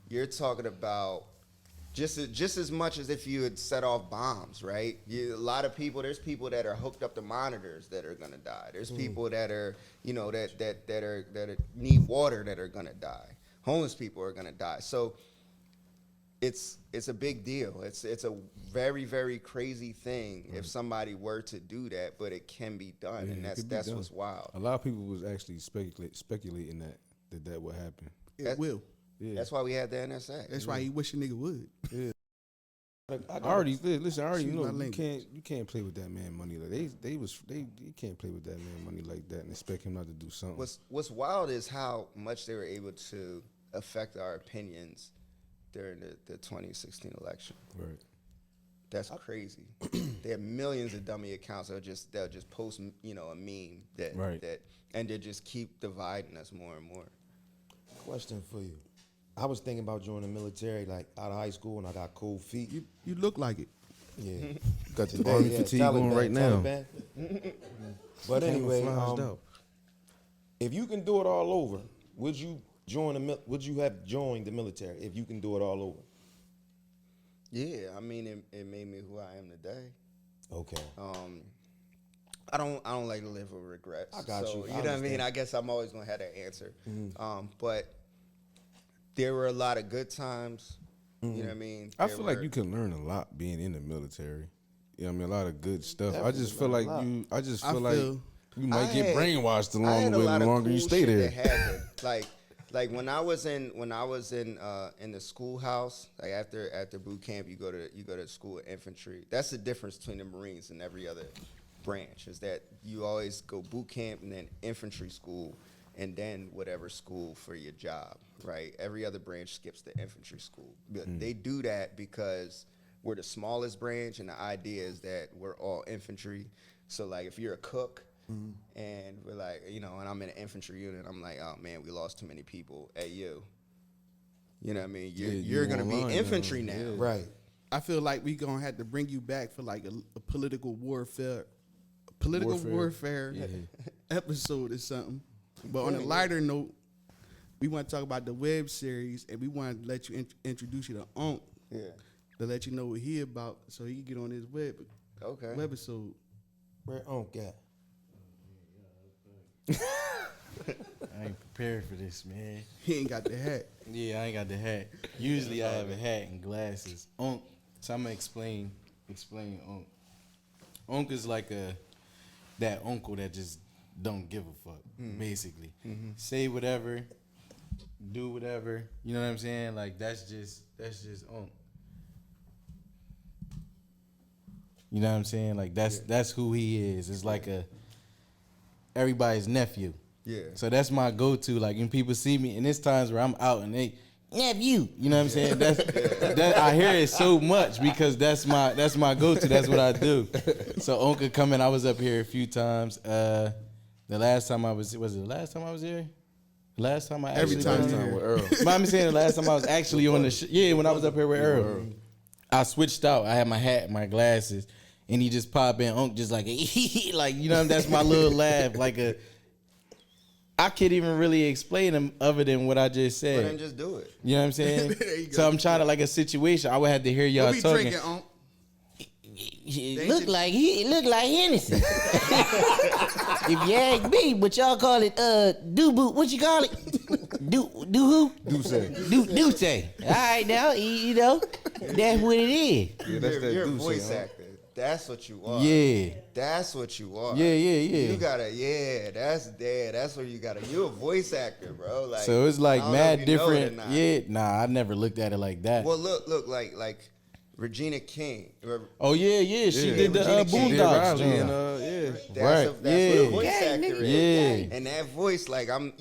You're talking about just as much as if you had set off bombs, right? There's people that are hooked up to monitors that are gonna die. There's people that are, that need water that are gonna die. Homeless people are gonna die. So it's a big deal. It's a very, very crazy thing if somebody were to do that, but it can be done, Yeah, and it could be that's done. what's wild. A lot of people was actually speculating that would happen. It will. Yeah. That's why we had the NSA. That's why he wish a nigga would. I already know Excuse my you language. can't play with that man money like you can't play with that man money like that and expect him not to do something. What's wild is how much they were able to affect our opinions during the 2016 election. Right. That's crazy. They have millions of dummy accounts they'll just post a meme that and they just keep dividing us more and more. Question for you. I was thinking about joining the military, like out of high school, and I got cold feet. You look like it. Yeah. Got the Today, army yeah, fatigue on right now. Taliban. But anyway, Camouflaged out. if you can do it all over, would you have joined the military if you can do it all over? Yeah, I mean it made me who I am today. Okay. I don't like to live with regrets. I got you. You I know what I mean? understand. I guess I'm always gonna have that answer. But there were a lot of good times. You know what I mean? I feel like you can learn a lot being in the military. You know what I mean? A lot of good stuff. I just feel like you might get brainwashed I along had the a way lot the of longer cool you stay shit there. that happened. Like when I was in the schoolhouse, like after boot camp, you go to school of infantry. That's the difference between the Marines and every other branch, is that you always go boot camp and then infantry school and then whatever school for your job, right? Every other branch skips the infantry school. But they do that because we're the smallest branch, and the idea is that we're all infantry. So like if you're a cook, and we're like, and I'm in an infantry unit, I'm like, oh man, we lost too many people. Hey, you know what I mean? You're gonna be online infantry now. now. Yeah. Right. I feel like we gonna have to bring you back for like a political warfare episode or something. But on a lighter note, we want to talk about the web series, and we want to let you introduce you to Unc. Yeah. To let you know what he about, so he can get on his webisode. Where Unc at? I ain't prepared for this, man. He ain't got the hat. Yeah, I ain't got the hat. Usually I have a hat and glasses. Unc. So I'm gonna explain Unc. Unc is like that uncle that just don't give a fuck, basically. Say whatever, do whatever. You know what I'm saying? Like that's just Unc. You know what I'm saying? Like that's who he is. It's like everybody's nephew. Yeah. So that's my go-to. Like when people see me, and there's times where I'm out and they nephew. You know what I'm saying? That I hear it so much because that's my go-to. That's what I do. So Uncle coming, I was up here a few times. The last time I was it the last time I was here? Last time I actually Every time been you're here. here. with Earl. But I'm saying the last time I was actually on the when I was up here with Earl. I switched out. I had my hat, my glasses, and he just popped in. Unc just like like you know that's my little laugh. I can't even really explain him other than what I just said. Well, then just do it. You know what I'm saying? There you go. So I'm trying to like a situation. I would have to hear y'all What we talking. drinking, Unc? It look like Hennessy. If you ask me, but y'all call it do boot. What you call it? Do who? Do say. Do say. All right now, you know that's what it is. Yeah, that's that You're a do voice say. actor. That's what you are. Yeah. That's what you are. Yeah. You gotta, that's where you gotta. You're a voice actor, bro. Like, So it's like I don't know mad if you know it or different. not. Yeah. Nah, I never looked at it like that. Well, look, like Regina King. Oh yeah. She Yeah. did the Regina King. Boondocks. Riley joint. and That's Right. what a Yeah. voice actor is. Yeah. And that voice, like I'm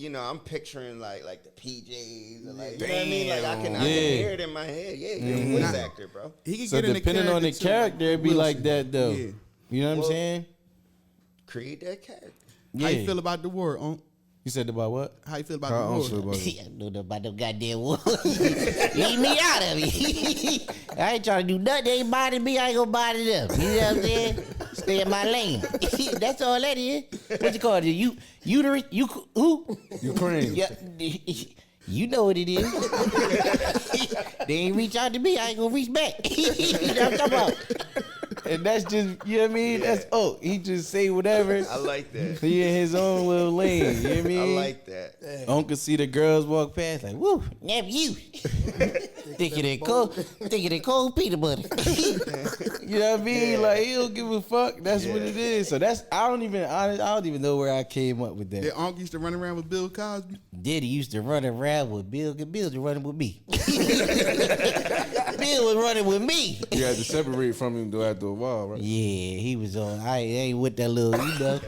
picturing like the PJs, or like you know what I mean. Like I can hear it in my head. Yeah, you're a voice actor, bro. He can So get in depending on the too, character, it'd be Wilson. like that though. Yeah. You know what Well, I'm saying? Create that character. Yeah. How you feel about the war, Unc? You said about what? How you feel about How the Unc feel war? about it? I don't know about them goddamn wolves. Leave me out of it. I ain't trying to do nothing. They ain't bothering me. I ain't gonna bother them. You know what I'm saying? Stay in my lane. That's all that is. What you call it? Uterus? Who? Ukraine. Yeah. You know what it is. They ain't reach out to me. I ain't gonna reach back. You know what I'm talking about? And that's just, you know what I mean? That's, he just say whatever. I like that. He in his own little lane, you know what I I mean? like that. Uncle see the girls walk past like, woo. Nephew. Thinking of cold peanut butter. You know what I mean? Like, he don't give a fuck. That's what it is. So that's, I don't even know where I came up with that. That Unc used to run around with Bill Cosby. Daddy used to run around with Bill. Bill was running with me. Bill was running with me. You had to separate from him though after a while, right? Yeah, he was on. I ain't with that little, you know.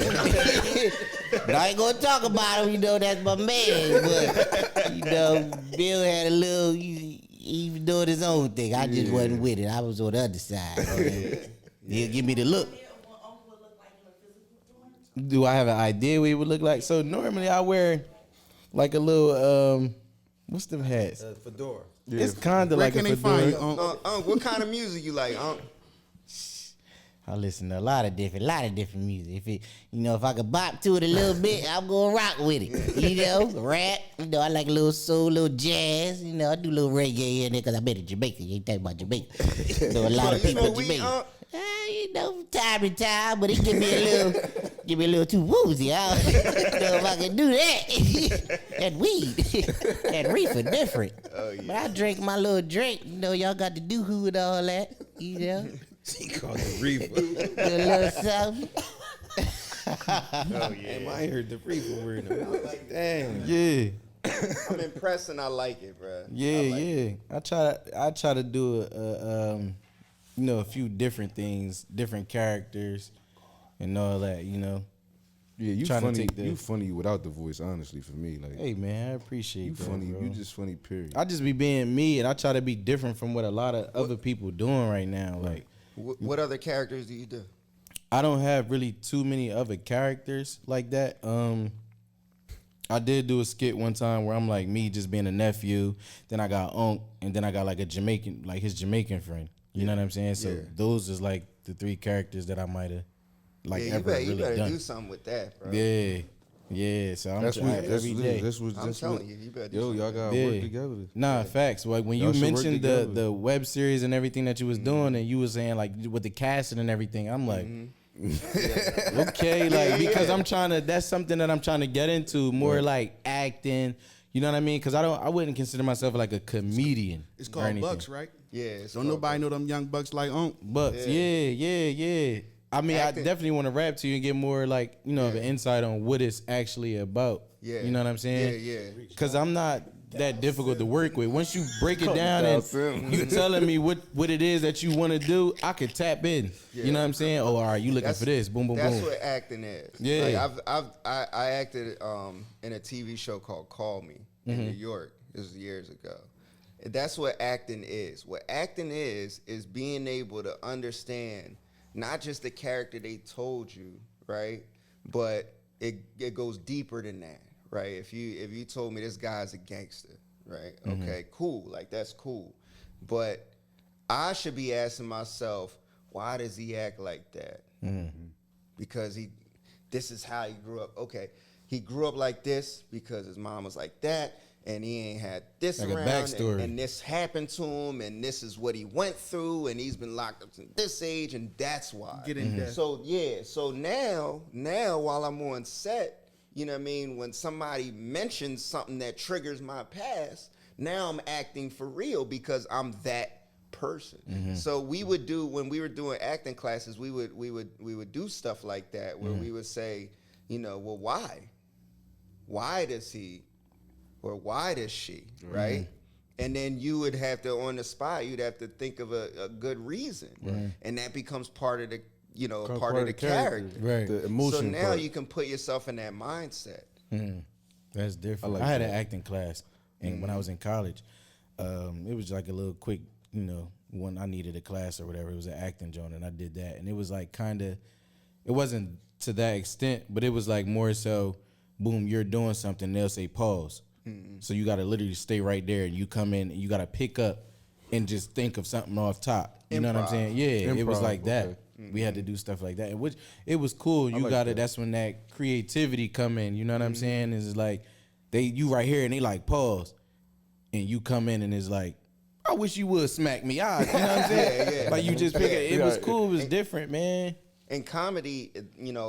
But I ain't gonna talk about him, you know. That's my man. But you know, Bill had a little. He was doing his own thing. I just wasn't with it. I was on the other side. He'll give me the look. Do I have an idea what he would look like? So normally I wear like a little, what's them hats? Fedora. It's kind of Where like can a they find fedora. you, Unc? What kind of music you like, Unc? I listen to a lot of different music. If I could bop to it a little bit, I'm gonna rock with it. You know, rap. You know, I like a little soul, a little jazz. You know, I do a little reggae here and there because I've been in Jamaica. You ain't talking about Jamaica. You know, a lot of You people in smoke weed, Jamaica. Unc? You know, time to time, but it give me a little too woozy. I don't know if I can do that. That weed, that reefer different. Oh, yeah. But I drink my little drink. You know, y'all got the doohoo and all that. You know. He called the reefer. A little something. Oh yeah. Damn, I ain't heard the reefer word. I was like, damn. Yeah. I'm impressed and I like it, bro. Yeah. I try to do a few different things, different characters, and all that. You know. Yeah, you Trying to funny. take the- You funny without the voice, honestly. For me, like Hey man, I appreciate you that, funny. bro. You just funny. Period. I just be being me, and I try to be different from what a lot of other people doing right now. Like, What other characters do you do? I don't have really too many other characters like that. I did do a skit one time where I'm like me just being a nephew, then I got Unc, and then I got like a Jamaican, like his Jamaican friend. You know what I'm saying? So Yeah. those is like the three characters that I might have like Yeah, ever you really better done. do something with that, bro. Yeah. Yeah, so I'm That's trying what every day. I'm telling you, you better do Yo, something. y'all gotta Yeah. work together. Nah, facts. Like when you Y'all should work mentioned together. the web series and everything that you was doing, and you was saying like with the casting and everything, I'm like, okay, like because I'm trying to. That's something that I'm trying to get into more, like acting. You know what I mean? Because I wouldn't consider myself like a comedian. It's or called anything. Bucks, right? Yeah, it's Don't called nobody know them young bucks like Bucks, yeah. I mean, Acting. I definitely want to rap to you and get more like of an insight on what it's actually about. Yeah. You know what I'm saying? Yeah. Because I'm not that difficult to work with. Once you break it down and you telling me what it is that you want to do, I could tap in. You know what I'm saying? Oh, all right, you looking for this? Boom, boom, That's boom. what acting is. Yeah. Like I acted in a TV show called Call Me in New York. This was years ago. That's what acting is. What acting is being able to understand not just the character they told you, right? But it goes deeper than that, right? If you told me this guy's a gangster, right? Okay, cool. Like that's cool. But I should be asking myself, why does he act like that? Because this is how he grew up. Okay, he grew up like this because his mom was like that, and he ain't had this Like a around, backstory. and this happened to him, and this is what he went through, and he's been locked up since this age, and that's why. Get in depth. So yeah, so now while I'm on set, you know what I mean, when somebody mentions something that triggers my past, now I'm acting for real because I'm that person. So we would do, when we were doing acting classes, we would do stuff like that where we would say, well, why does he or why does she, right? And then you would have to, on the spot, you'd have to think of a good reason, and that becomes part of the part of the character. Right. The emotion. So now part. you can put yourself in that mindset. That's different. like I had that. an acting class, and when I was in college, it was like a little quick, when I needed a class or whatever. It was an acting joint, and I did that, and it was like kind of, it wasn't to that extent, but it was like more so, boom, you're doing something, they'll say pause. So you got to literally stay right there, and you come in, and you got to pick up and just think of something off top. You know what I'm Improv. saying? Yeah, it was Improv, like that. okay. We had to do stuff like that, and which it was cool. You like got it. that. That's when that creativity come in. You know what I'm saying? It's like you right here, and they like pause, and you come in, and it's like, I wish you would smack me. You know what I'm saying? Yeah. Like you just pick it. It was cool. It was different, man. In comedy,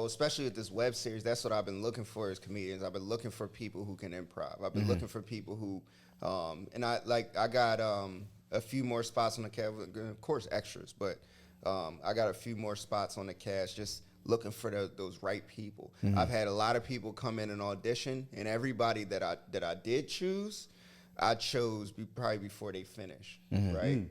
especially with this web series, that's what I've been looking for as comedians. I've been looking for people who can improv. I've been looking for people who, and I got a few more spots on the cast, of course extras, but I got a few more spots on the cast just looking for those right people. I've had a lot of people come in and audition, and everybody that I did choose, I chose probably before they finish, right?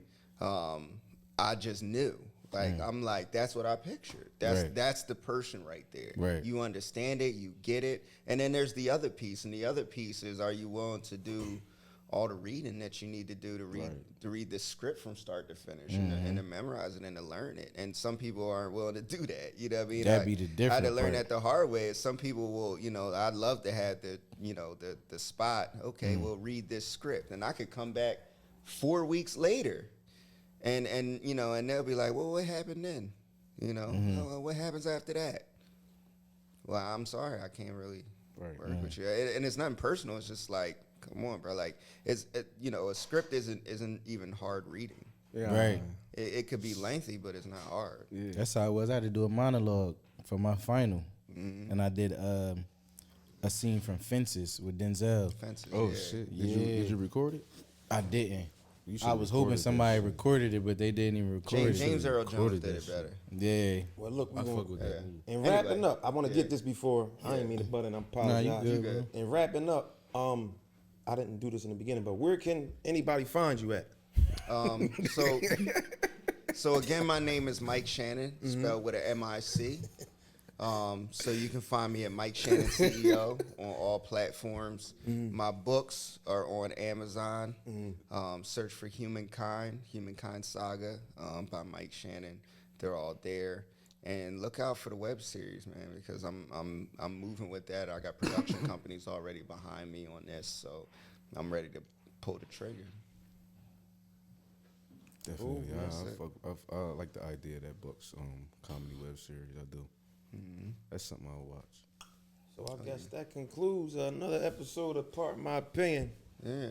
I just knew. Like I'm like, that's what I pictured. That's the person right there. Right. You understand it, you get it, and then there's the other piece. And the other piece is, are you willing to do all the reading that you need to do to read the script from start to finish and to memorize it and to learn it? And some people aren't willing to do that. You know what I mean? That'd be the I had to different learn part. that the hard way. Some people will, I'd love to have the spot. Okay, we'll read this script, and I could come back 4 weeks later. And they'll be like, well, what happened then? Oh, what happens after that? Well, I'm sorry, I can't really work with you. And it's nothing personal. It's just like, come on, bro. Like, a script isn't even hard reading. Yeah. Right. It could be lengthy, but it's not hard. Yeah. That's how it was. I had to do a monologue for my final, and I did a scene from Fences with Denzel. Fences, Oh yeah. shit! Yeah. Did you record it? I didn't. You I should've was hoping recorded that somebody shit. recorded it, but they didn't even record it. James Earl Jones recorded did that it shit. better. Yeah. Well, look, we I gonna, fuck with that. Yeah. movie. and Anyway, wrapping up, I want to get this before. I ain't mean to butt in. I apologize. Nah, you good, bro. And wrapping up, I didn't do this in the beginning, but where can anybody find you at? So again, my name is Mike Shannon, spelled with an MIC. So you can find me at Mike Shannon CEO on all platforms. My books are on Amazon. Search for Humankind Saga by Mike Shannon. They're all there. And look out for the web series, man, because I'm moving with that. I got production companies already behind me on this, so I'm ready to pull the trigger. Definitely. Ooh, that's it. I like the idea of that Bucks comedy web series. I do. That's something I'll watch. So I guess that concludes another episode of Part My Opinion. Yeah.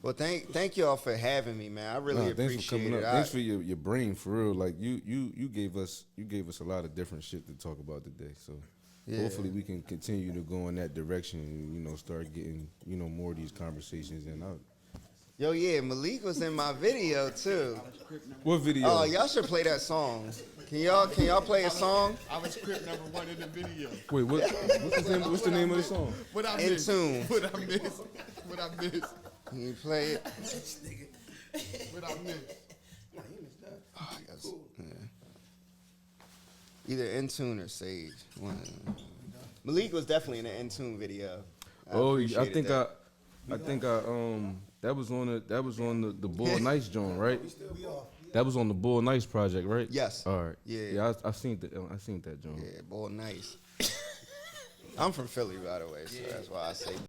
Well, thank y'all for having me, man. I really Thanks for appreciate coming it. up. Thanks for your brain, for real. Like you gave us a lot of different shit to talk about today. So hopefully we can continue to go in that direction and start getting more of these conversations and out. Yo, yeah, Malik was in my video too. What video? Oh, y'all should play that song. Can y'all play a song? I was script number 1 in the video. Wait, what's the name of the song? What I In missed? tune. What I missed? What I missed? Can you play it? What I missed? Oh, I guess, yeah. Either In Tune or Sage. One of them. Malik was definitely in the In Tune video. I think that was on the Bull Nice joint, right? That was on the Bull Nice project, right? Yes. All right. Yeah. I seen that joint. Yeah, boy, nice. I'm from Philly, by the way, so that's why I say